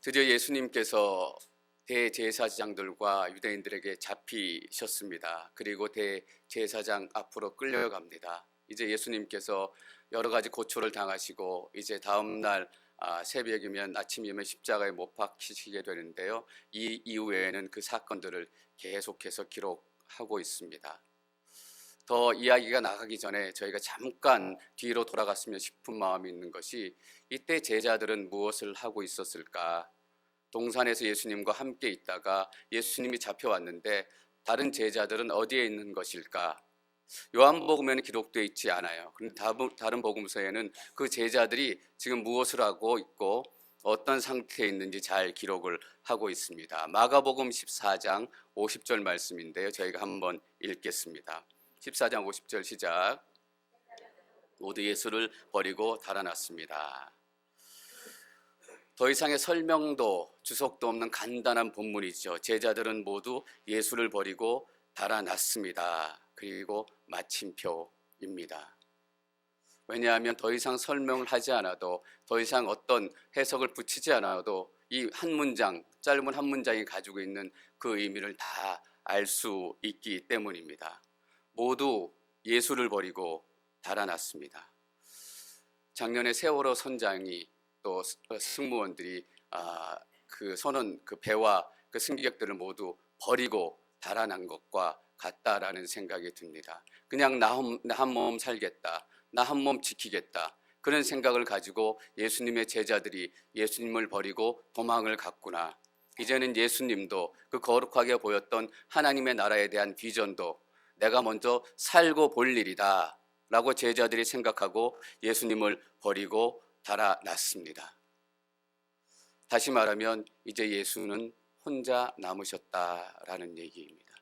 드디어 예수님께서 대제사장들과 유대인들에게 잡히셨습니다. 그리고 대제사장 앞으로 끌려갑니다. 이제 예수님께서 여러 가지 고초를 당하시고 이제 다음 날 새벽이면 아침이면 십자가에 못 박히시게 되는데요. 이 이후에는 그 사건들을 계속해서 기록하고 있습니다. 더 이야기가 나가기 전에 저희가 잠깐 뒤로 돌아갔으면 싶은 마음이 있는 것이, 이때 제자들은 무엇을 하고 있었을까? 동산에서 예수님과 함께 있다가 예수님이 잡혀왔는데 다른 제자들은 어디에 있는 것일까? 요한복음에는 기록되어 있지 않아요. 그런데 다른 복음서에는 그 제자들이 지금 무엇을 하고 있고 어떤 상태에 있는지 잘 기록을 하고 있습니다. 마가복음 14장 50절 말씀인데요. 저희가 한번 읽겠습니다. 14장 50절 시작. 모두 예수를 버리고 달아났습니다. 더 이상의 설명도 주석도 없는 간단한 본문이죠. 제자들은 모두 예수를 버리고 달아났습니다. 그리고 마침표입니다. 왜냐하면 더 이상 설명을 하지 않아도, 더 이상 어떤 해석을 붙이지 않아도 이 한 문장, 짧은 한 문장이 가지고 있는 그 의미를 다 알 수 있기 때문입니다. 모두 예수를 버리고 달아났습니다. 작년에 세월호 선장이 또 승무원들이 그 선원, 그 배와 그 승객들을 모두 버리고 달아난 것과 같다라는 생각이 듭니다. 그냥 나 한 몸 살겠다, 나 한 몸 지키겠다, 그런 생각을 가지고 예수님의 제자들이 예수님을 버리고 도망을 갔구나. 이제는 예수님도 그 거룩하게 보였던 하나님의 나라에 대한 비전도 내가 먼저 살고 볼 일이다 라고 제자들이 생각하고 예수님을 버리고 달아났습니다. 다시 말하면 이제 예수는 혼자 남으셨다라는 얘기입니다.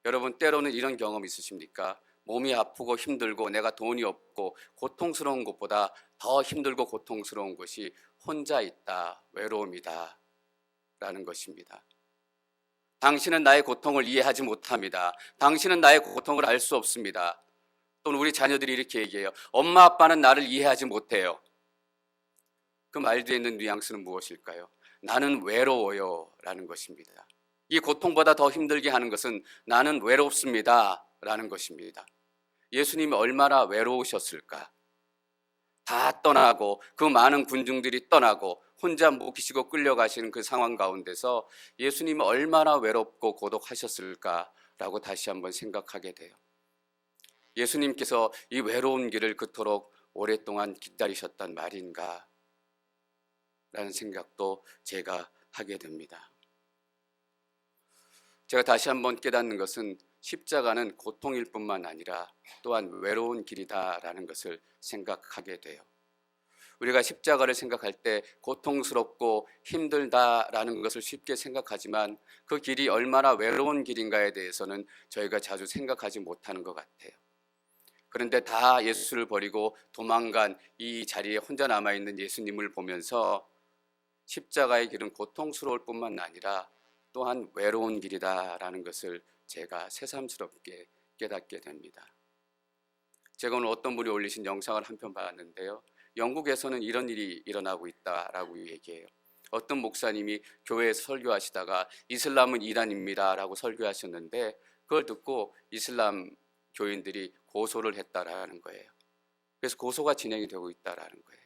여러분, 때로는 이런 경험 있으십니까? 몸이 아프고 힘들고 내가 돈이 없고 고통스러운 것보다 더 힘들고 고통스러운 것이 혼자 있다, 외로움이다 라는 것입니다. 당신은 나의 고통을 이해하지 못합니다. 당신은 나의 고통을 알 수 없습니다. 또는 우리 자녀들이 이렇게 얘기해요. 엄마 아빠는 나를 이해하지 못해요. 그 말 뒤에 있는 뉘앙스는 무엇일까요? 나는 외로워요 라는 것입니다. 이 고통보다 더 힘들게 하는 것은 나는 외롭습니다 라는 것입니다. 예수님이 얼마나 외로우셨을까? 다 떠나고 그 많은 군중들이 떠나고 혼자 묵히시고 끌려가시는 그 상황 가운데서 예수님이 얼마나 외롭고 고독하셨을까라고 다시 한번 생각하게 돼요. 예수님께서 이 외로운 길을 그토록 오랫동안 기다리셨단 말인가 라는 생각도 제가 하게 됩니다. 제가 다시 한번 깨닫는 것은 십자가는 고통일 뿐만 아니라 또한 외로운 길이다라는 것을 생각하게 돼요. 우리가 십자가를 생각할 때 고통스럽고 힘들다라는 것을 쉽게 생각하지만 그 길이 얼마나 외로운 길인가에 대해서는 저희가 자주 생각하지 못하는 것 같아요. 그런데 다 예수를 버리고 도망간 이 자리에 혼자 남아있는 예수님을 보면서 십자가의 길은 고통스러울 뿐만 아니라 또한 외로운 길이다라는 것을 제가 새삼스럽게 깨닫게 됩니다. 제가 오늘 어떤 분이 올리신 영상을 한 편 봤는데요. 영국에서는 이런 일이 일어나고 있다라고 얘기해요. 어떤 목사님이 교회에서 설교하시다가 이슬람은 이단입니다 라고 설교하셨는데 그걸 듣고 이슬람 교인들이 고소를 했다라는 거예요. 그래서 고소가 진행이 되고 있다라는 거예요.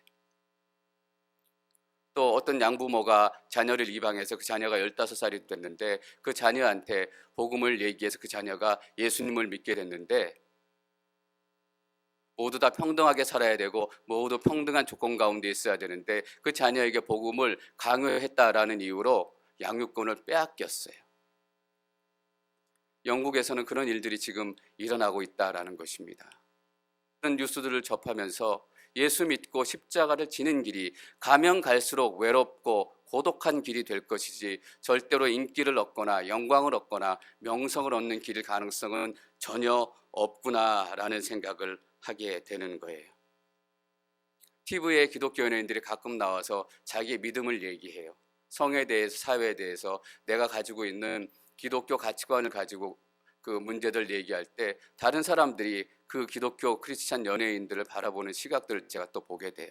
또 어떤 양부모가 자녀를 입양해서 그 자녀가 15살이 됐는데 그 자녀한테 복음을 얘기해서 그 자녀가 예수님을 믿게 됐는데 모두 다 평등하게 살아야 되고 모두 평등한 조건 가운데 있어야 되는데 그 자녀에게 복음을 강요했다라는 이유로 양육권을 빼앗겼어요. 영국에서는 그런 일들이 지금 일어나고 있다라는 것입니다. 그런 뉴스들을 접하면서 예수 믿고 십자가를 지는 길이 가면 갈수록 외롭고 고독한 길이 될 것이지 절대로 인기를 얻거나 영광을 얻거나 명성을 얻는 길일 가능성은 전혀 없구나라는 생각을 하게 되는 거예요. TV에 기독교 연예인들이 가끔 나와서 자기의 믿음을 얘기해요. 성에 대해서, 사회에 대해서 내가 가지고 있는 기독교 가치관을 가지고 그 문제들 얘기할 때 다른 사람들이 그 기독교 크리스찬 연예인들을 바라보는 시각들을 제가 또 보게 돼요.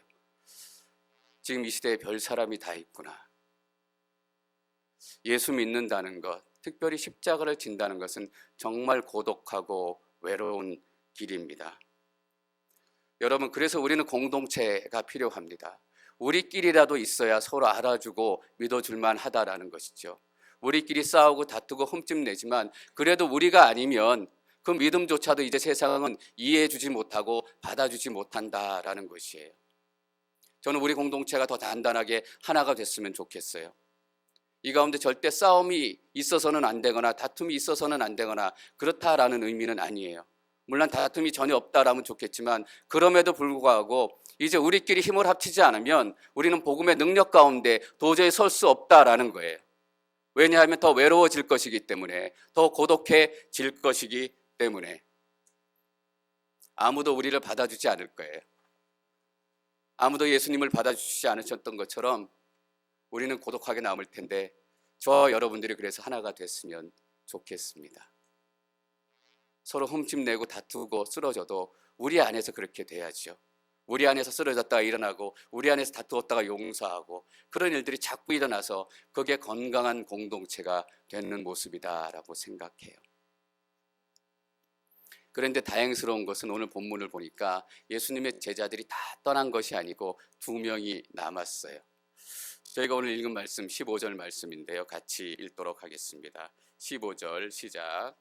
지금 이 시대에 별 사람이 다 있구나. 예수 믿는다는 것, 특별히 십자가를 진다는 것은 정말 고독하고 외로운 길입니다. 여러분, 그래서 우리는 공동체가 필요합니다. 우리끼리라도 있어야 서로 알아주고 믿어줄만 하다라는 것이죠. 우리끼리 싸우고 다투고 흠집내지만 그래도 우리가 아니면 그 믿음조차도 이제 세상은 이해해주지 못하고 받아주지 못한다라는 것이에요. 저는 우리 공동체가 더 단단하게 하나가 됐으면 좋겠어요. 이 가운데 절대 싸움이 있어서는 안 되거나 다툼이 있어서는 안 되거나 그렇다라는 의미는 아니에요. 물론 다툼이 전혀 없다라면 좋겠지만 그럼에도 불구하고 이제 우리끼리 힘을 합치지 않으면 우리는 복음의 능력 가운데 도저히 설 수 없다라는 거예요. 왜냐하면 더 외로워질 것이기 때문에, 더 고독해질 것이기 때문에. 아무도 우리를 받아주지 않을 거예요. 아무도 예수님을 받아주지 않으셨던 것처럼 우리는 고독하게 남을 텐데 저와 여러분들이 그래서 하나가 됐으면 좋겠습니다. 서로 흠집내고 다투고 쓰러져도 우리 안에서 그렇게 돼야죠. 우리 안에서 쓰러졌다가 일어나고 우리 안에서 다투었다가 용서하고 그런 일들이 자꾸 일어나서 그게 건강한 공동체가 되는 모습이다라고 생각해요. 그런데 다행스러운 것은 오늘 본문을 보니까 예수님의 제자들이 다 떠난 것이 아니고 2명이 남았어요. 저희가 오늘 읽은 말씀 15절 말씀인데요. 같이 읽도록 하겠습니다. 15절 시작.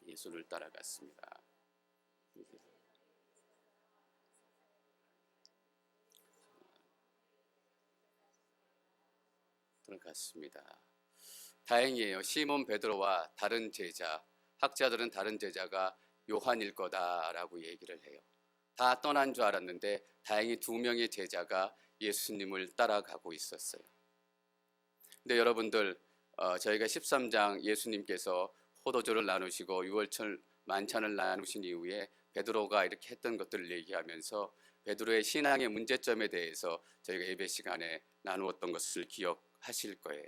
예수를 따라갔습니다. 들어갔습니다. 다행이에요. 시몬 베드로와 다른 제자, 학자들은 다른 제자가 요한일 거다라고 얘기를 해요. 다 떠난 줄 알았는데 다행히 2명의 제자가 예수님을 따라가고 있었어요. 근데 여러분들, 저희가 13장 예수님께서 포도주를 나누시고 유월절 만찬을 나누신 이후에 베드로가 이렇게 했던 것들을 얘기하면서 베드로의 신앙의 문제점에 대해서 저희가 예배 시간에 나누었던 것을 기억하실 거예요.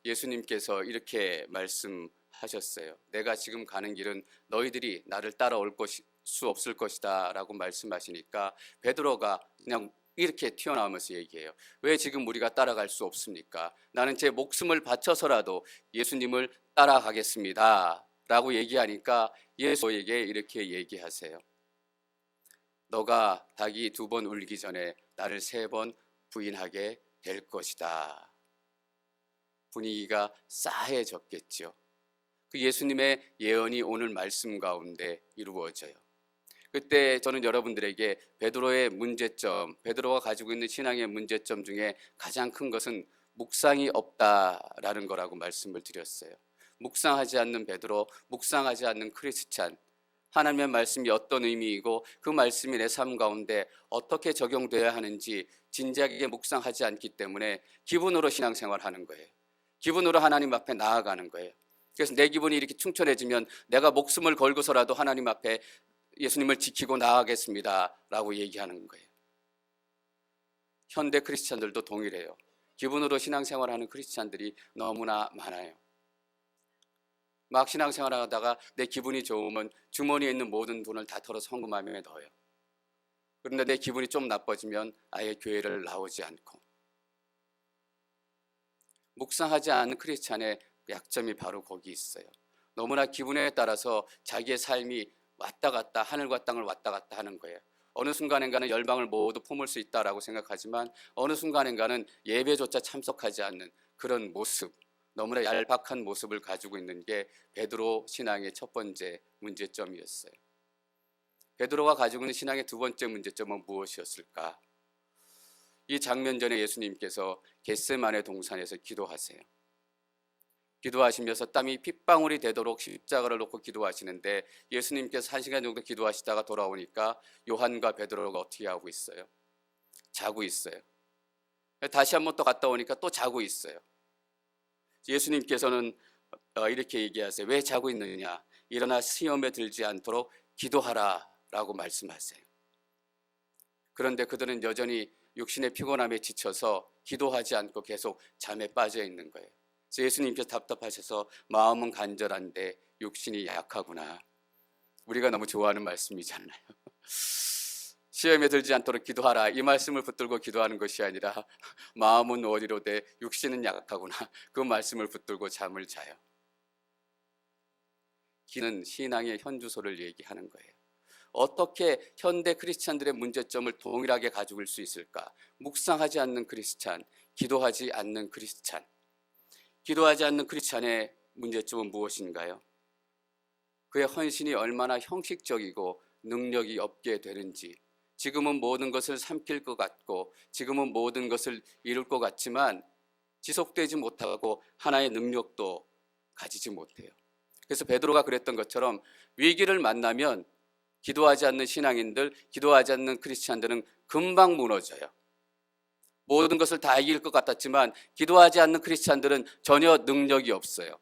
예수님께서 이렇게 말씀하셨어요. 내가 지금 가는 길은 너희들이 나를 따라올 수 없을 것이다 라고 말씀하시니까 베드로가 그냥 이렇게 튀어나오면서 얘기해요. 왜 지금 우리가 따라갈 수 없습니까? 나는 제 목숨을 바쳐서라도 예수님을 따라가겠습니다 라고 얘기하니까 예수에게 이렇게 얘기하세요. 너가 닭이 2번 울기 전에 나를 3번 부인하게 될 것이다. 분위기가 싸해졌겠죠. 그 예수님의 예언이 오늘 말씀 가운데 이루어져요. 그때 저는 여러분들에게 베드로의 문제점, 베드로가 가지고 있는 신앙의 문제점 중에 가장 큰 것은 묵상이 없다라는 거라고 말씀을 드렸어요. 묵상하지 않는 베드로, 묵상하지 않는 크리스찬, 하나님의 말씀이 어떤 의미이고 그 말씀이 내 삶 가운데 어떻게 적용되어야 하는지 진지하게 묵상하지 않기 때문에 기분으로 신앙생활하는 거예요. 기분으로 하나님 앞에 나아가는 거예요. 그래서 내 기분이 이렇게 충천해지면 내가 목숨을 걸고서라도 하나님 앞에 예수님을 지키고 나아가겠습니다 라고 얘기하는 거예요. 현대 크리스찬들도 동일해요. 기분으로 신앙생활하는 크리스찬들이 너무나 많아요. 막 신앙생활하다가 내 기분이 좋으면 주머니에 있는 모든 돈을 다 털어서 헌금함에 넣어요. 그런데 내 기분이 좀 나빠지면 아예 교회를 나오지 않고. 묵상하지 않는 크리스찬의 약점이 바로 거기 있어요. 너무나 기분에 따라서 자기의 삶이 왔다 갔다 하늘과 땅을 왔다 갔다 하는 거예요. 어느 순간인가는 열방을 모두 품을 수 있다라고 생각하지만 어느 순간인가는 예배조차 참석하지 않는 그런 모습, 너무나 얄팍한 모습을 가지고 있는 게 베드로 신앙의 첫 번째 문제점이었어요. 베드로가 가지고 있는 신앙의 2번째 문제점은 무엇이었을까? 이 장면 전에 예수님께서 겟세마네 동산에서 기도하세요. 기도하시면서 땀이 핏방울이 되도록 십자가를 놓고 기도하시는데 예수님께서 1시간 정도 기도하시다가 돌아오니까 요한과 베드로가 어떻게 하고 있어요? 자고 있어요. 다시 한번 또 갔다 오니까 또 자고 있어요. 예수님께서는 이렇게 얘기하세요. 왜 자고 있느냐? 일어나 시험에 들지 않도록 기도하라 라고 말씀하세요. 그런데 그들은 여전히 육신의 피곤함에 지쳐서 기도하지 않고 계속 잠에 빠져 있는 거예요. 그래서 예수님께서 답답하셔서 마음은 간절한데 육신이 약하구나. 우리가 너무 좋아하는 말씀이잖아요. 시험에 들지 않도록 기도하라, 이 말씀을 붙들고 기도하는 것이 아니라 마음은 어리로되 육신은 약하구나, 그 말씀을 붙들고 잠을 자요. 기는 신앙의 현주소를 얘기하는 거예요. 어떻게 현대 크리스찬들의 문제점을 동일하게 가지고 수 있을까? 묵상하지 않는 크리스찬, 기도하지 않는 크리스찬. 기도하지 않는 크리스찬의 문제점은 무엇인가요? 그의 헌신이 얼마나 형식적이고 능력이 없게 되는지, 지금은 모든 것을 삼킬 것 같고 지금은 모든 것을 이룰 것 같지만 지속되지 못하고 하나의 능력도 가지지 못해요. 그래서 베드로가 그랬던 것처럼 위기를 만나면 기도하지 않는 신앙인들, 기도하지 않는 크리스찬들은 금방 무너져요. 모든 것을 다 이길 것 같았지만 기도하지 않는 크리스찬들은 전혀 능력이 없어요.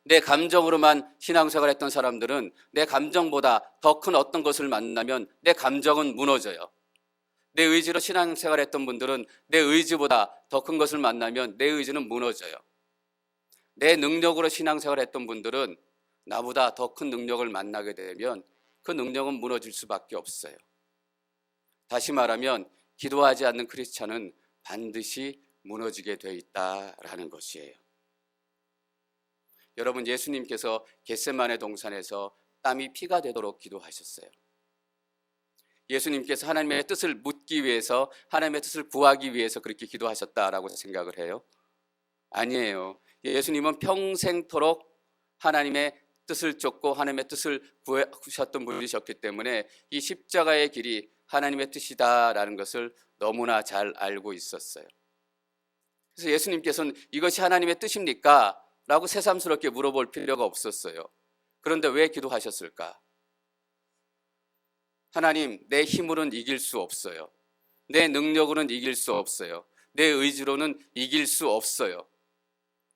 내 감정으로만 신앙생활했던 사람들은 내 감정보다 더 큰 어떤 것을 만나면 내 감정은 무너져요. 내 의지로 신앙생활했던 분들은 내 의지보다 더 큰 것을 만나면 내 의지는 무너져요. 내 능력으로 신앙생활했던 분들은 나보다 더 큰 능력을 만나게 되면 그 능력은 무너질 수밖에 없어요. 다시 말하면 기도하지 않는 크리스찬은 반드시 무너지게 돼 있다라는 것이에요. 여러분, 예수님께서 겟세마네 동산에서 땀이 피가 되도록 기도하셨어요. 예수님께서 하나님의 뜻을 묻기 위해서, 하나님의 뜻을 구하기 위해서 그렇게 기도하셨다라고 생각을 해요? 아니에요. 예수님은 평생토록 하나님의 뜻을 쫓고 하나님의 뜻을 구하셨던 분이셨기 때문에 이 십자가의 길이 하나님의 뜻이다라는 것을 너무나 잘 알고 있었어요. 그래서 예수님께서는 이것이 하나님의 뜻입니까? 라고 새삼스럽게 물어볼 필요가 없었어요. 그런데 왜 기도하셨을까? 하나님, 내 힘으로는 이길 수 없어요. 내 능력으로는 이길 수 없어요. 내 의지로는 이길 수 없어요.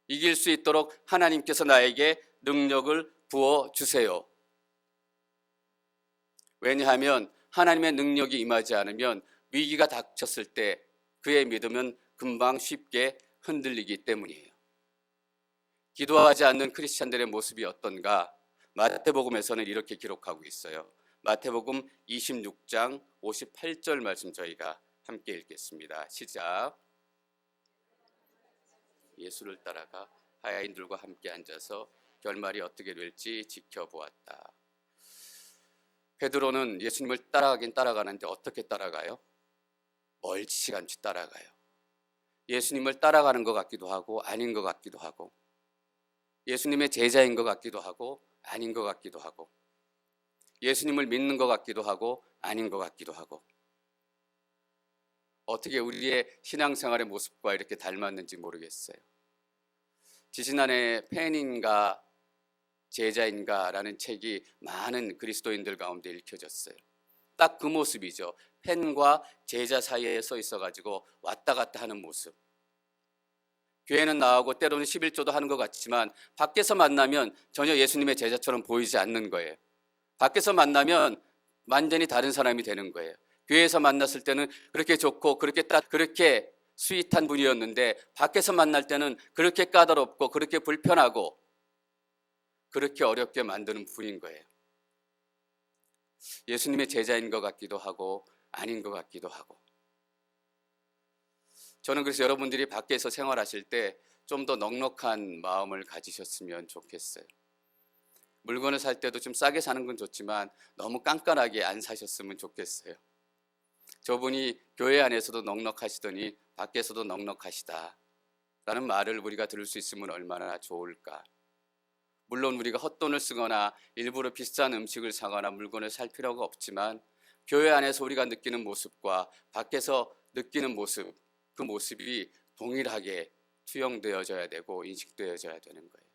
이길 수 있도록 하나님께서 나에게 능력을 부어주세요. 왜냐하면 하나님의 능력이 임하지 않으면 위기가 닥쳤을 때 그의 믿음은 금방 쉽게 흔들리기 때문이에요. 기도하지 않는 크리스찬들의 모습이 어떤가? 마태복음에서는 이렇게 기록하고 있어요. 마태복음 26장 58절 말씀 저희가 함께 읽겠습니다. 시작. 예수를 따라가 하야인들과 함께 앉아서 결말이 어떻게 될지 지켜보았다. 베드로는 예수님을 따라가긴 따라가는데 어떻게 따라가요? 멀찌감치 따라가요. 예수님을 따라가는 것 같기도 하고 아닌 것 같기도 하고, 예수님의 제자인 것 같기도 하고 아닌 것 같기도 하고, 예수님을 믿는 것 같기도 하고 아닌 것 같기도 하고, 어떻게 우리의 신앙생활의 모습과 이렇게 닮았는지 모르겠어요. 지지난해 팬인가 제자인가라는 책이 많은 그리스도인들 가운데 읽혀졌어요. 딱 그 모습이죠. 팬과 제자 사이에 서 있어가지고 왔다 갔다 하는 모습. 교회는 나오고 때로는 11조도 하는 것 같지만 밖에서 만나면 전혀 예수님의 제자처럼 보이지 않는 거예요. 밖에서 만나면 완전히 다른 사람이 되는 거예요. 교회에서 만났을 때는 그렇게 좋고 그렇게 스윗한 분이었는데 밖에서 만날 때는 그렇게 까다롭고 그렇게 불편하고 그렇게 어렵게 만드는 분인 거예요. 예수님의 제자인 것 같기도 하고 아닌 것 같기도 하고. 저는 그래서 여러분들이 밖에서 생활하실 때 좀 더 넉넉한 마음을 가지셨으면 좋겠어요. 물건을 살 때도 좀 싸게 사는 건 좋지만 너무 깐깐하게 안 사셨으면 좋겠어요. 저분이 교회 안에서도 넉넉하시더니 밖에서도 넉넉하시다 라는 말을 우리가 들을 수 있으면 얼마나 좋을까. 물론 우리가 헛돈을 쓰거나 일부러 비싼 음식을 사거나 물건을 살 필요가 없지만 교회 안에서 우리가 느끼는 모습과 밖에서 느끼는 모습, 그 모습이 동일하게 투영되어져야 되고 인식되어져야 되는 거예요.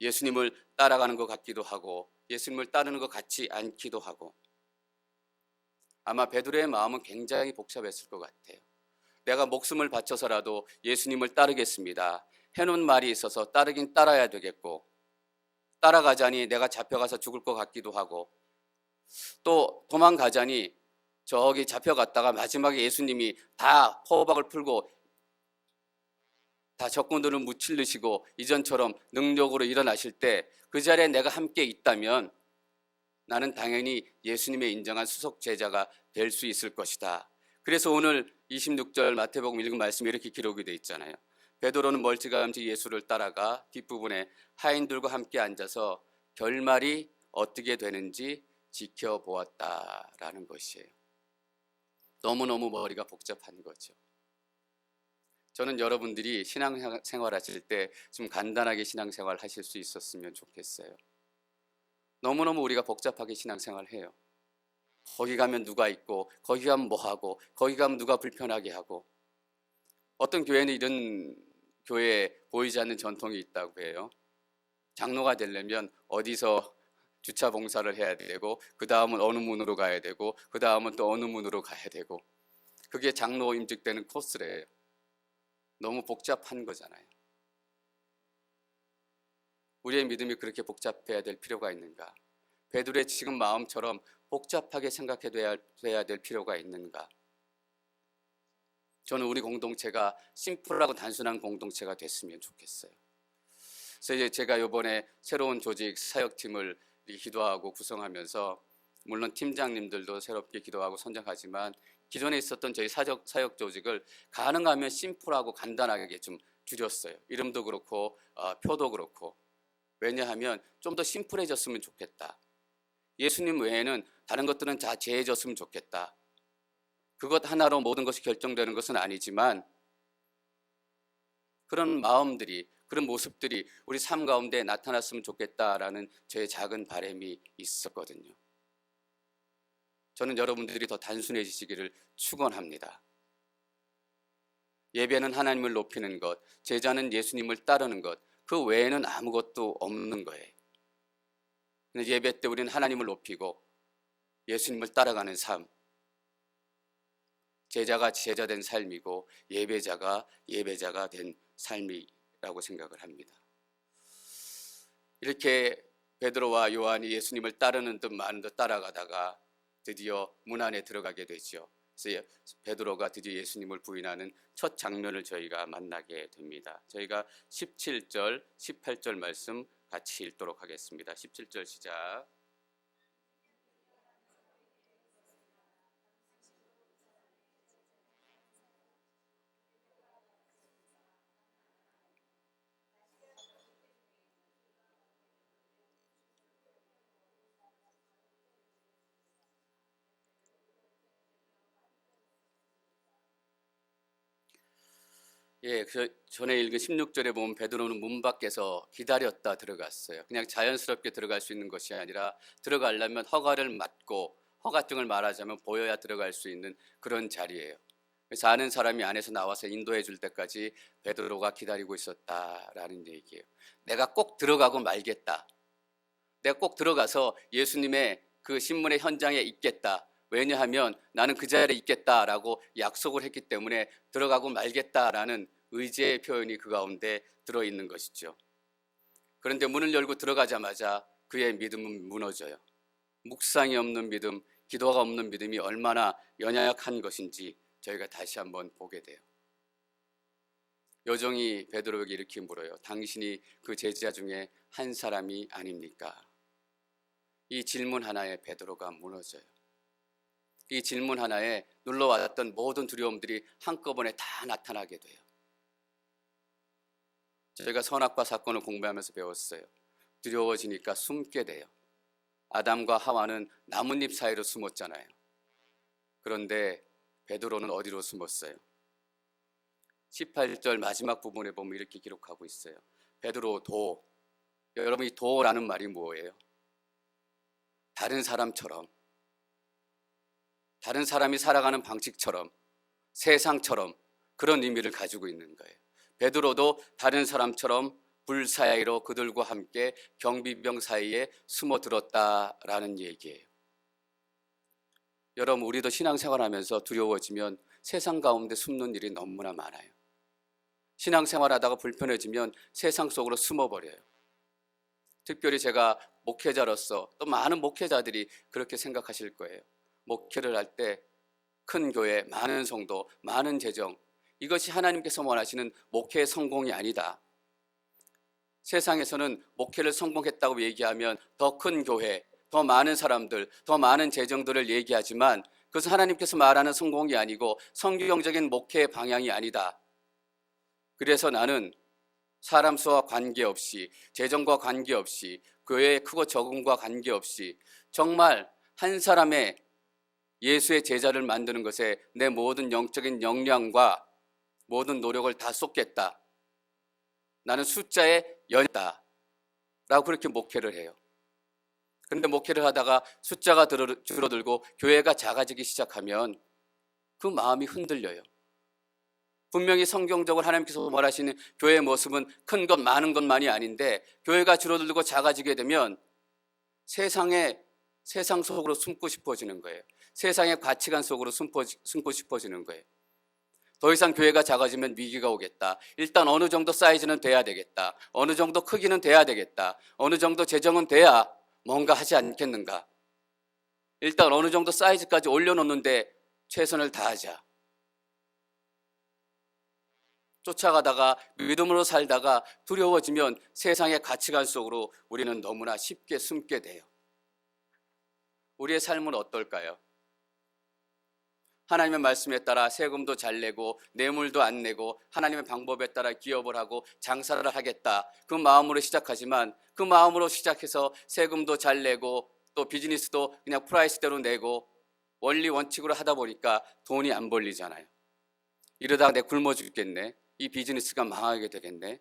예수님을 따라가는 것 같기도 하고 예수님을 따르는 것 같지 않기도 하고. 아마 베드로의 마음은 굉장히 복잡했을 것 같아요. 내가 목숨을 바쳐서라도 예수님을 따르겠습니다. 해놓은 말이 있어서 따르긴 따라야 되겠고, 따라가자니 내가 잡혀가서 죽을 것 같기도 하고, 또 도망가자니 저기 잡혀갔다가 마지막에 예수님이 다 포박을 풀고 다 적군들을 무찔르시고 이전처럼 능력으로 일어나실 때 그 자리에 내가 함께 있다면 나는 당연히 예수님의 인정한 수석 제자가 될 수 있을 것이다. 그래서 오늘 26절 마태복음 읽은 말씀이 이렇게 기록이 되어 있잖아요. 베드로는 멀찌감치 예수를 따라가 뒷부분에 하인들과 함께 앉아서 결말이 어떻게 되는지 지켜보았다라는 것이에요. 너무너무 머리가 복잡한 거죠. 저는 여러분들이 신앙생활 하실 때 좀 간단하게 신앙생활 하실 수 있었으면 좋겠어요. 너무너무 우리가 복잡하게 신앙생활 해요. 거기 가면 누가 있고, 거기 가면 뭐 하고, 거기 가면 누가 불편하게 하고. 어떤 교회는 이런 교회에 보이지 않는 전통이 있다고 해요. 장로가 되려면 어디서 주차 봉사를 해야 되고, 그 다음은 어느 문으로 가야 되고, 그 다음은 또 어느 문으로 가야 되고, 그게 장로 임직되는 코스래요. 너무 복잡한 거잖아요. 우리의 믿음이 그렇게 복잡해야 될 필요가 있는가? 베드로의 지금 마음처럼 복잡하게 생각해야 될 필요가 있는가? 저는 우리 공동체가 심플하고 단순한 공동체가 됐으면 좋겠어요. 그래서 이제 제가 이번에 새로운 조직 사역팀을 기도하고 구성하면서 물론 팀장님들도 새롭게 기도하고 선정하지만 기존에 있었던 저희 사역 조직을 가능하면 심플하고 간단하게 좀 줄였어요. 이름도 그렇고 표도 그렇고. 왜냐하면 좀 더 심플해졌으면 좋겠다. 예수님 외에는 다른 것들은 다 제해졌으면 좋겠다. 그것 하나로 모든 것이 결정되는 것은 아니지만 그런 마음들이, 그런 모습들이 우리 삶 가운데 나타났으면 좋겠다라는 저의 작은 바람이 있었거든요. 저는 여러분들이 더 단순해지시기를 축원합니다. 예배는 하나님을 높이는 것, 제자는 예수님을 따르는 것, 그 외에는 아무것도 없는 거예요. 예배 때 우리는 하나님을 높이고 예수님을 따라가는 삶, 제자가 제자된 삶이고 예배자가 예배자가 된 삶이라고 생각을 합니다. 이렇게 베드로와 요한이 예수님을 따르는 듯 마는 듯 따라가다가 드디어 문 안에 들어가게 되죠. 그래서 베드로가 드디어 예수님을 부인하는 첫 장면을 저희가 만나게 됩니다. 저희가 17절, 18절 말씀 같이 읽도록 하겠습니다. 17절 시작. 예, 그 전에 읽은 16절에 보면 베드로는 문 밖에서 기다렸다 들어갔어요. 그냥 자연스럽게 들어갈 수 있는 것이 아니라 들어가려면 허가를 받고, 허가증을 말하자면 보여야 들어갈 수 있는 그런 자리예요. 그래서 아는 사람이 안에서 나와서 인도해 줄 때까지 베드로가 기다리고 있었다라는 얘기예요. 내가 꼭 들어가고 말겠다. 내가 꼭 들어가서 예수님의 그 신문의 현장에 있겠다. 왜냐하면 나는 그 자리에 있겠다라고 약속을 했기 때문에 들어가고 말겠다라는 의지의 표현이 그 가운데 들어있는 것이죠. 그런데 문을 열고 들어가자마자 그의 믿음은 무너져요. 묵상이 없는 믿음, 기도가 없는 믿음이 얼마나 연약한 것인지 저희가 다시 한번 보게 돼요. 여종이 베드로에게 이렇게 물어요. 당신이 그 제자 중에 한 사람이 아닙니까? 이 질문 하나에 베드로가 무너져요. 이 질문 하나에 눌러왔던 모든 두려움들이 한꺼번에 다 나타나게 돼요. 저희가 선악과 사건을 공부하면서 배웠어요. 두려워지니까 숨게 돼요. 아담과 하와는 나뭇잎 사이로 숨었잖아요. 그런데 베드로는 어디로 숨었어요? 18절 마지막 부분에 보면 이렇게 기록하고 있어요. 베드로 도. 여러분, 이 도라는 말이 뭐예요? 다른 사람처럼, 다른 사람이 살아가는 방식처럼, 세상처럼 그런 의미를 가지고 있는 거예요. 베드로도 다른 사람처럼 불 사이로 그들과 함께 경비병 사이에 숨어들었다라는 얘기예요. 여러분, 우리도 신앙생활하면서 두려워지면 세상 가운데 숨는 일이 너무나 많아요. 신앙생활하다가 불편해지면 세상 속으로 숨어버려요. 특별히 제가 목회자로서 또 많은 목회자들이 그렇게 생각하실 거예요. 목회를 할 때 큰 교회, 많은 성도, 많은 재정, 이것이 하나님께서 원하시는 목회의 성공이 아니다. 세상에서는 목회를 성공했다고 얘기하면 더 큰 교회, 더 많은 사람들, 더 많은 재정들을 얘기하지만 그것은 하나님께서 말하는 성공이 아니고 성경적인 목회의 방향이 아니다. 그래서 나는 사람 수와 관계없이, 재정과 관계없이, 교회의 크고 적음과 관계없이 정말 한 사람의 예수의 제자를 만드는 것에 내 모든 영적인 역량과 모든 노력을 다 쏟겠다. 나는 숫자에 연다. 라고 그렇게 목회를 해요. 그런데 목회를 하다가 숫자가 줄어들고 교회가 작아지기 시작하면 그 마음이 흔들려요. 분명히 성경적으로 하나님께서 말하시는 교회의 모습은 큰 것, 많은 것만이 아닌데 교회가 줄어들고 작아지게 되면 세상 속으로 숨고 싶어지는 거예요. 세상의 가치관 속으로 숨고 싶어지는 거예요. 더 이상 교회가 작아지면 위기가 오겠다. 일단 어느 정도 사이즈는 돼야 되겠다. 어느 정도 크기는 돼야 되겠다. 어느 정도 재정은 돼야 뭔가 하지 않겠는가. 일단 어느 정도 사이즈까지 올려놓는데 최선을 다하자. 쫓아가다가 믿음으로 살다가 두려워지면 세상의 가치관 속으로 우리는 너무나 쉽게 숨게 돼요. 우리의 삶은 어떨까요? 하나님의 말씀에 따라 세금도 잘 내고 뇌물도 안 내고 하나님의 방법에 따라 기업을 하고 장사를 하겠다. 그 마음으로 시작하지만 그 마음으로 시작해서 세금도 잘 내고 또 비즈니스도 그냥 프라이스대로 내고 원리 원칙으로 하다 보니까 돈이 안 벌리잖아요. 이러다가 내 굶어 죽겠네. 이 비즈니스가 망하게 되겠네.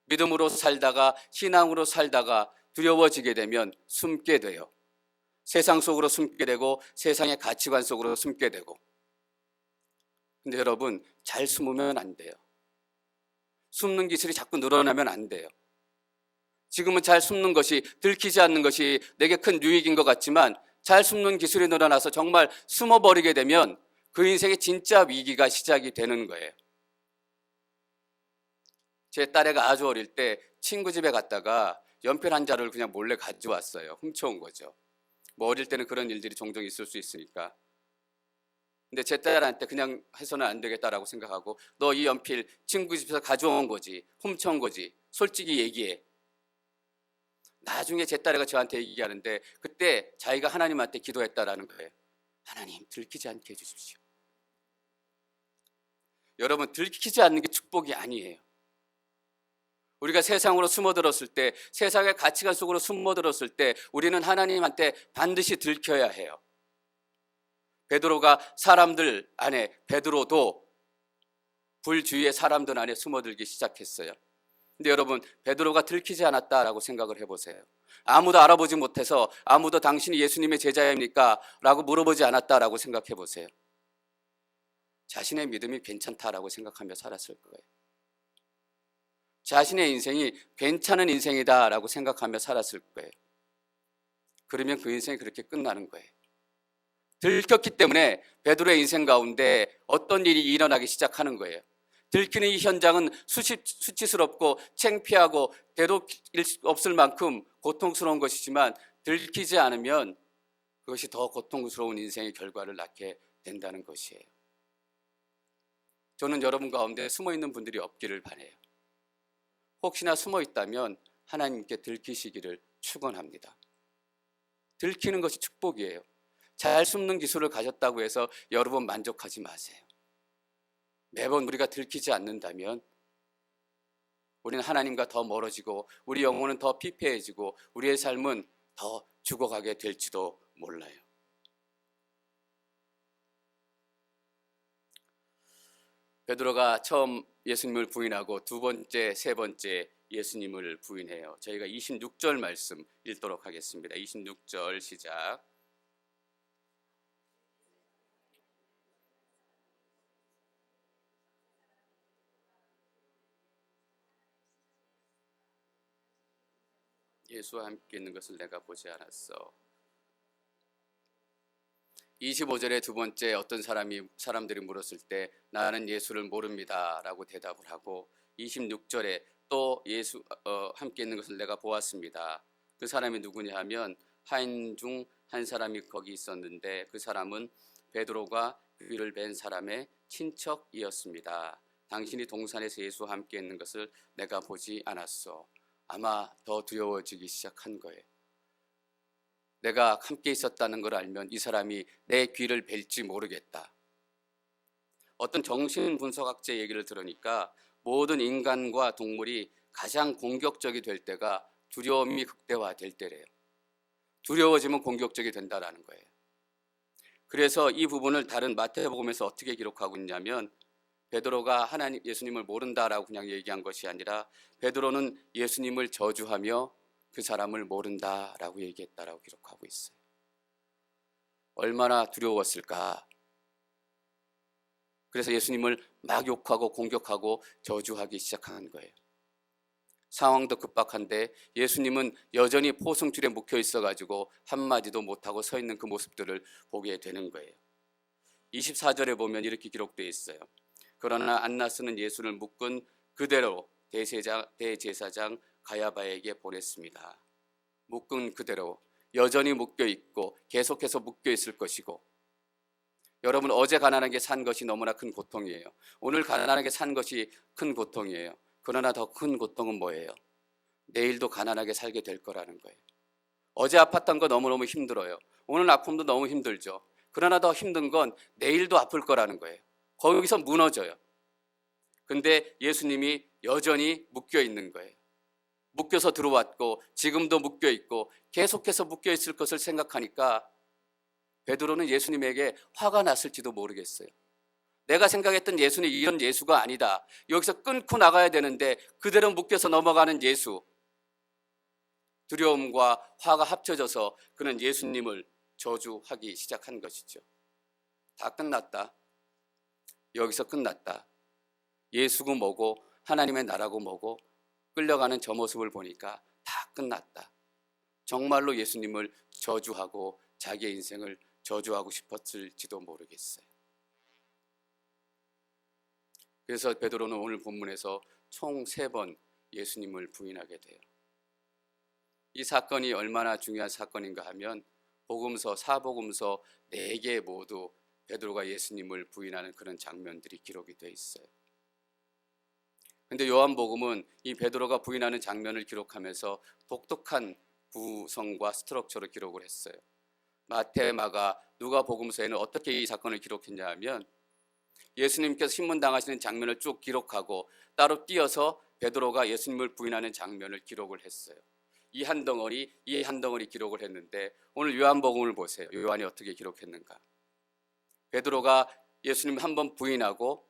믿음으로 살다가 신앙으로 살다가 두려워지게 되면 숨게 돼요. 세상 속으로 숨게 되고 세상의 가치관 속으로 숨게 되고. 근데 여러분, 잘 숨으면 안 돼요. 숨는 기술이 자꾸 늘어나면 안 돼요. 지금은 잘 숨는 것이, 들키지 않는 것이 내게 큰 유익인 것 같지만 잘 숨는 기술이 늘어나서 정말 숨어버리게 되면 그 인생의 진짜 위기가 시작이 되는 거예요. 제 딸애가 아주 어릴 때 친구 집에 갔다가 연필 한 자루를 그냥 몰래 가져왔어요. 훔쳐온 거죠. 뭐 어릴 때는 그런 일들이 종종 있을 수 있으니까. 근데 제 딸한테 그냥 해서는 안 되겠다라고 생각하고 너 이 연필 친구 집에서 가져온 거지, 훔쳐온 거지, 솔직히 얘기해. 나중에 제 딸애가 저한테 얘기하는데 그때 자기가 하나님한테 기도했다라는 거예요. 하나님, 들키지 않게 해주십시오. 여러분, 들키지 않는 게 축복이 아니에요. 우리가 세상으로 숨어들었을 때, 세상의 가치관 속으로 숨어들었을 때 우리는 하나님한테 반드시 들켜야 해요. 베드로가 사람들 안에, 베드로도 불주위의 사람들 안에 숨어들기 시작했어요. 근데 여러분, 베드로가 들키지 않았다라고 생각을 해보세요. 아무도 알아보지 못해서 아무도 당신이 예수님의 제자입니까? 라고 물어보지 않았다라고 생각해 보세요. 자신의 믿음이 괜찮다라고 생각하며 살았을 거예요. 자신의 인생이 괜찮은 인생이다라고 생각하며 살았을 거예요. 그러면 그 인생이 그렇게 끝나는 거예요. 들켰기 때문에 베드로의 인생 가운데 어떤 일이 일어나기 시작하는 거예요. 들키는 이 현장은 수치스럽고 창피하고 대독일 없을 만큼 고통스러운 것이지만 들키지 않으면 그것이 더 고통스러운 인생의 결과를 낳게 된다는 것이에요. 저는 여러분 가운데 숨어있는 분들이 없기를 바라요. 혹시나 숨어 있다면 하나님께 들키시기를 축원합니다. 들키는 것이 축복이에요. 잘 숨는 기술을 가졌다고 해서 여러분 만족하지 마세요. 매번 우리가 들키지 않는다면 우리는 하나님과 더 멀어지고 우리 영혼은 더 피폐해지고 우리의 삶은 더 죽어가게 될지도 몰라요. 베드로가 처음 예수님을 부인하고 두 번째, 세 번째 예수님을 부인해요. 저희가 26절 말씀 읽도록 하겠습니다. 26절 시작. 예수와 함께 있는 것을 내가 보지 않았어. 25절에 두 번째 어떤 사람들이 물었을 때 나는 예수를 모릅니다 라고 대답을 하고 26절에 또 예수 함께 있는 것을 내가 보았습니다. 그 사람이 누구냐 하면 하인 중 한 사람이 거기 있었는데 그 사람은 베드로가 귀를 벤 사람의 친척이었습니다. 당신이 동산에서 예수와 함께 있는 것을 내가 보지 않았어. 아마 더 두려워지기 시작한 거예요. 내가 함께 있었다는 걸 알면 이 사람이 내 귀를 벨지 모르겠다. 어떤 정신분석학자 얘기를 들으니까 모든 인간과 동물이 가장 공격적이 될 때가 두려움이 극대화될 때래요. 두려워지면 공격적이 된다는 거예요. 그래서 이 부분을 다른 마태복음에서 어떻게 기록하고 있냐면 베드로가 하나님 예수님을 모른다라고 그냥 얘기한 것이 아니라 베드로는 예수님을 저주하며 그 사람을 모른다라고 얘기했다라고 기록하고 있어요. 얼마나 두려웠을까. 그래서 예수님을 막 욕하고 공격하고 저주하기 시작한 거예요. 상황도 급박한데 예수님은 여전히 포승줄에 묶여 있어가지고 한마디도 못하고 서 있는 그 모습들을 보게 되는 거예요. 24절에 보면 이렇게 기록되어 있어요. 그러나 안나스는 예수를 묶은 그대로 대제사장 가야바에게 보냈습니다. 묶은 그대로 여전히 묶여 있고 계속해서 묶여 있을 것이고, 여러분 어제 가난하게 산 것이 너무나 큰 고통이에요. 오늘 가난하게 산 것이 큰 고통이에요. 그러나 더 큰 고통은 뭐예요? 내일도 가난하게 살게 될 거라는 거예요. 어제 아팠던 거 너무너무 힘들어요. 오늘 아픔도 너무 힘들죠. 그러나 더 힘든 건 내일도 아플 거라는 거예요. 거기서 무너져요. 근데 예수님이 여전히 묶여 있는 거예요. 묶여서 들어왔고 지금도 묶여 있고 계속해서 묶여 있을 것을 생각하니까 베드로는 예수님에게 화가 났을지도 모르겠어요. 내가 생각했던 예수는 이런 예수가 아니다. 여기서 끊고 나가야 되는데 그대로 묶여서 넘어가는 예수. 두려움과 화가 합쳐져서 그는 예수님을 저주하기 시작한 것이죠. 다 끝났다. 여기서 끝났다. 예수고 뭐고 하나님의 나라고 뭐고 끌려가는 저 모습을 보니까 다 끝났다. 정말로 예수님을 저주하고 자기의 인생을 저주하고 싶었을지도 모르겠어요. 그래서 베드로는 오늘 본문에서 총 3번 예수님을 부인하게 돼요. 이 사건이 얼마나 중요한 사건인가 하면 복음서, 사복음서 4개 모두 베드로가 예수님을 부인하는 그런 장면들이 기록이 되어 있어요. 그런데 요한복음은 이 베드로가 부인하는 장면을 기록하면서 독특한 구성과 스트럭처로 기록을 했어요. 마태, 마가, 누가 복음서에는 어떻게 이 사건을 기록했냐 하면 예수님께서 신문당하시는 장면을 쭉 기록하고 따로 띄어서 베드로가 예수님을 부인하는 장면을 기록을 했어요. 이 한 덩어리 기록을 했는데 오늘 요한복음을 보세요. 요한이 어떻게 기록했는가. 베드로가 예수님 한 번 부인하고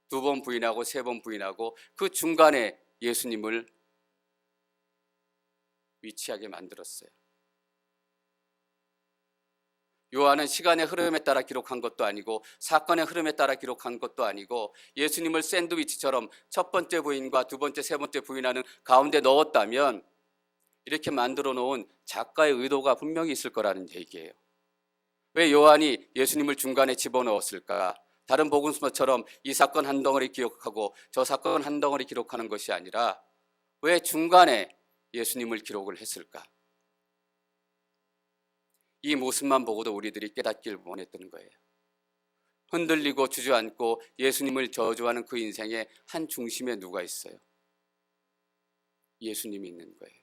2번 부인하고 3번 부인하고 그 중간에 예수님을 위치하게 만들었어요. 요한은 시간의 흐름에 따라 기록한 것도 아니고 사건의 흐름에 따라 기록한 것도 아니고 예수님을 샌드위치처럼 첫 번째 부인과 2번째, 3번째 부인하는 가운데 넣었다면 이렇게 만들어 놓은 작가의 의도가 분명히 있을 거라는 얘기예요. 왜 요한이 예수님을 중간에 집어넣었을까? 다른 복음서처럼 이 사건 한 덩어리 기록하고 저 사건 한 덩어리 기록하는 것이 아니라 왜 중간에 예수님을 기록을 했을까? 이 모습만 보고도 우리들이 깨닫길 원했던 거예요. 흔들리고 주저앉고 예수님을 저주하는 그 인생의 한 중심에 누가 있어요? 예수님이 있는 거예요.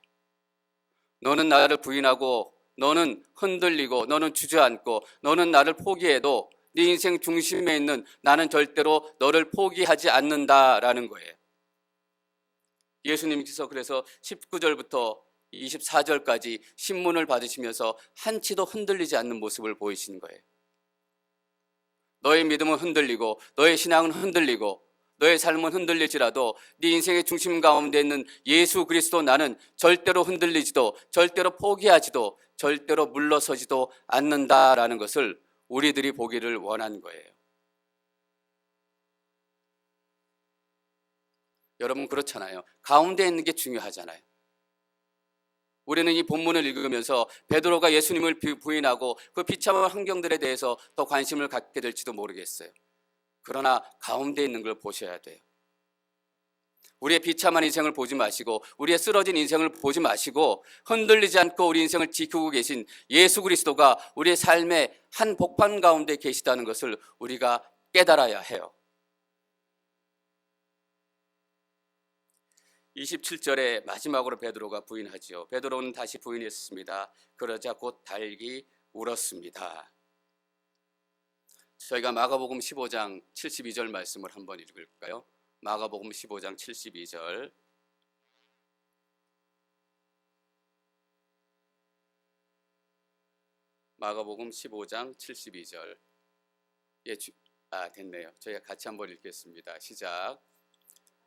너는 나를 부인하고 너는 흔들리고 너는 주저앉고 너는 나를 포기해도 네 인생 중심에 있는 나는 절대로 너를 포기하지 않는다라는 거예요. 예수님께서 그래서 19절부터 24절까지 신문을 받으시면서 한치도 흔들리지 않는 모습을 보이신 거예요. 너의 믿음은 흔들리고 너의 신앙은 흔들리고 너의 삶은 흔들릴지라도 네 인생의 중심 가운데 있는 예수 그리스도 나는 절대로 흔들리지도 절대로 포기하지도 절대로 물러서지도 않는다라는 것을 우리들이 보기를 원한 거예요. 여러분 그렇잖아요. 가운데 있는 게 중요하잖아요. 우리는 이 본문을 읽으면서 베드로가 예수님을 부인하고 그 비참한 환경들에 대해서 더 관심을 갖게 될지도 모르겠어요. 그러나 가운데 있는 걸 보셔야 돼요. 우리의 비참한 인생을 보지 마시고 우리의 쓰러진 인생을 보지 마시고 흔들리지 않고 우리 인생을 지키고 계신 예수 그리스도가 우리의 삶의 한 복판 가운데 계시다는 것을 우리가 깨달아야 해요. 27절에 마지막으로 베드로가 부인하지요. 베드로는 다시 부인했습니다. 그러자 곧 달기 울었습니다. 저희가 마가복음 15장 72절 말씀을 한번 읽을까요? 마가복음 15장 72절. 마가복음 15장 72절. 예, 됐네요. 저희가 같이 한번 읽겠습니다. 시작.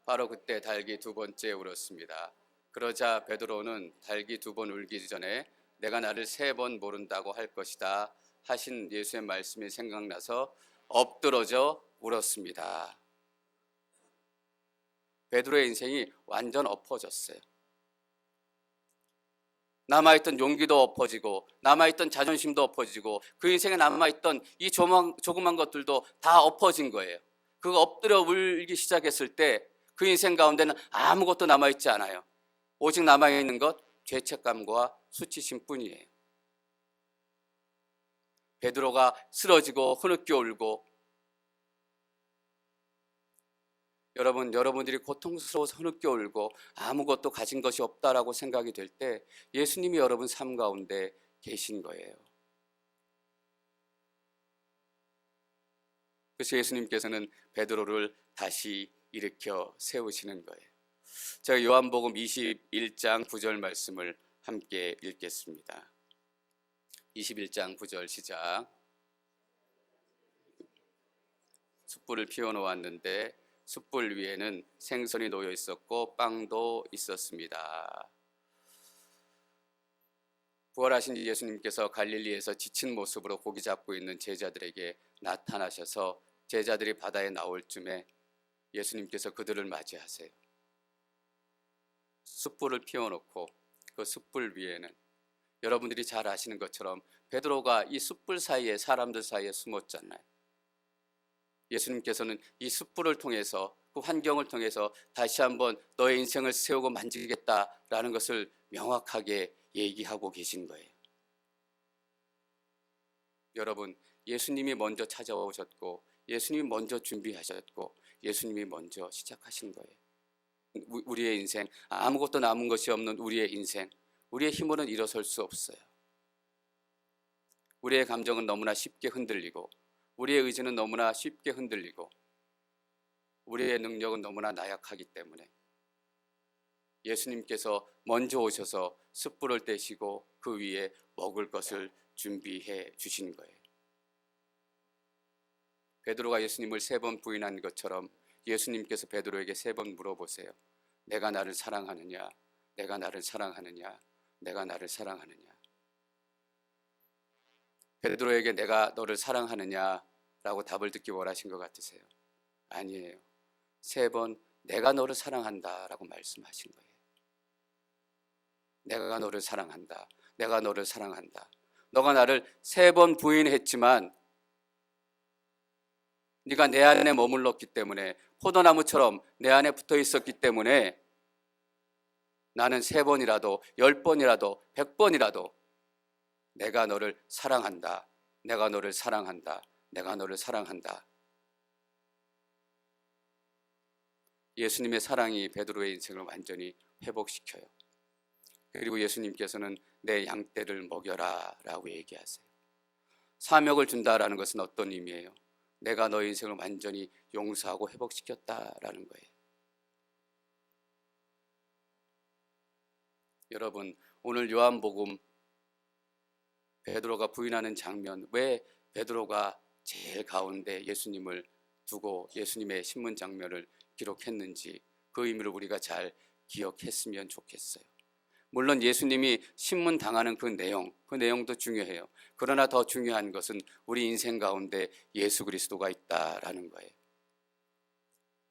바로 그때 닭이 두 번째 울었습니다. 그러자 베드로는 닭이 두 번 울기 전에 내가 나를 세 번 모른다고 할 것이다 하신 예수의 말씀이 생각나서 엎드러져 울었습니다. 베드로의 인생이 완전 엎어졌어요. 남아있던 용기도 엎어지고 남아있던 자존심도 엎어지고 그 인생에 남아있던 이 조그만 것들도 다 엎어진 거예요. 그거 엎드려 울기 시작했을 때 그 인생 가운데는 아무것도 남아있지 않아요. 오직 남아있는 것 죄책감과 수치심 뿐이에요. 베드로가 쓰러지고 흐느껴 울고, 여러분들이 고통스러워서 흐느껴 울고 아무것도 가진 것이 없다라고 생각이 될 때 예수님이 여러분 삶 가운데 계신 거예요. 그래서 예수님께서는 베드로를 다시 일으켜 세우시는 거예요. 제가 요한복음 21장 9절 말씀을 함께 읽겠습니다. 21장 9절 시작. 숯불을 피워놓았는데 숯불 위에는 생선이 놓여 있었고 빵도 있었습니다. 부활하신 예수님께서 갈릴리에서 지친 모습으로 고기 잡고 있는 제자들에게 나타나셔서 제자들이 바다에 나올 쯤에 예수님께서 그들을 맞이하세요. 숯불을 피워놓고 그 숯불 위에는 여러분들이 잘 아시는 것처럼 베드로가 이 숯불 사이에 사람들 사이에 숨었잖아요. 예수님께서는 이 숯불을 통해서 그 환경을 통해서 다시 한번 너의 인생을 세우고 만지겠다라는 것을 명확하게 얘기하고 계신 거예요. 여러분, 예수님이 먼저 찾아오셨고 예수님이 먼저 준비하셨고 예수님이 먼저 시작하신 거예요. 우리의 인생, 아무것도 남은 것이 없는 우리의 인생, 우리의 힘으로는 일어설 수 없어요. 우리의 감정은 너무나 쉽게 흔들리고 우리의 의지는 너무나 쉽게 흔들리고 우리의 능력은 너무나 나약하기 때문에 예수님께서 먼저 오셔서 숯불을 떼시고 그 위에 먹을 것을 준비해 주신 거예요. 베드로가 예수님을 3번 부인한 것처럼 예수님께서 베드로에게 3번 물어보세요. 내가 나를 사랑하느냐? 내가 나를 사랑하느냐? 내가 나를 사랑하느냐? 베드로에게 내가 너를 사랑하느냐라고 답을 듣기 원하신 것 같으세요? 아니에요. 3번 내가 너를 사랑한다라고 말씀하신 거예요. 내가 너를 사랑한다. 내가 너를 사랑한다. 너가 나를 3번 부인했지만 네가 내 안에 머물렀기 때문에 포도나무처럼 내 안에 붙어 있었기 때문에 나는 3번이라도 10번이라도 100번이라도 내가 너를 사랑한다. 내가 너를 사랑한다. 내가 너를 사랑한다. 예수님의 사랑이 베드로의 인생을 완전히 회복시켜요. 그리고 예수님께서는 내 양떼를 먹여라 라고 얘기하세요. 사명을 준다라는 것은 어떤 의미예요? 내가 너의 인생을 완전히 용서하고 회복시켰다라는 거예요. 여러분, 오늘 요한복음 베드로가 부인하는 장면, 왜 베드로가 제일 가운데 예수님을 두고 예수님의 신문 장면을 기록했는지 그 의미를 우리가 잘 기억했으면 좋겠어요. 물론 예수님이 신문 당하는 그 내용도 중요해요. 그러나 더 중요한 것은 우리 인생 가운데 예수 그리스도가 있다라는 거예요.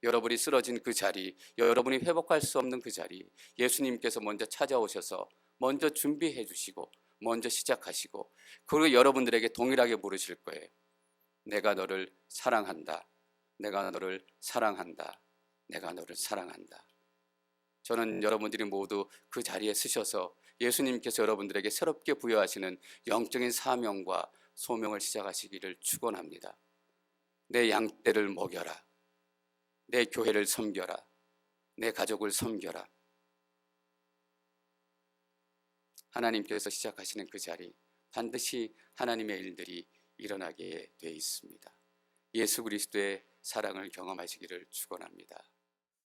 여러분이 쓰러진 그 자리, 여러분이 회복할 수 없는 그 자리, 예수님께서 먼저 찾아오셔서 먼저 준비해 주시고 먼저 시작하시고 그리고 여러분들에게 동일하게 물으실 거예요. 내가 너를 사랑한다. 내가 너를 사랑한다. 내가 너를 사랑한다. 저는 여러분들이 모두 그 자리에 서셔서 예수님께서 여러분들에게 새롭게 부여하시는 영적인 사명과 소명을 시작하시기를 축원합니다. 내 양떼를 먹여라. 내 교회를 섬겨라. 내 가족을 섬겨라. 하나님께서 시작하시는 그 자리, 반드시 하나님의 일들이 일어나게 돼 있습니다. 예수 그리스도의 사랑을 경험하시기를 축원합니다.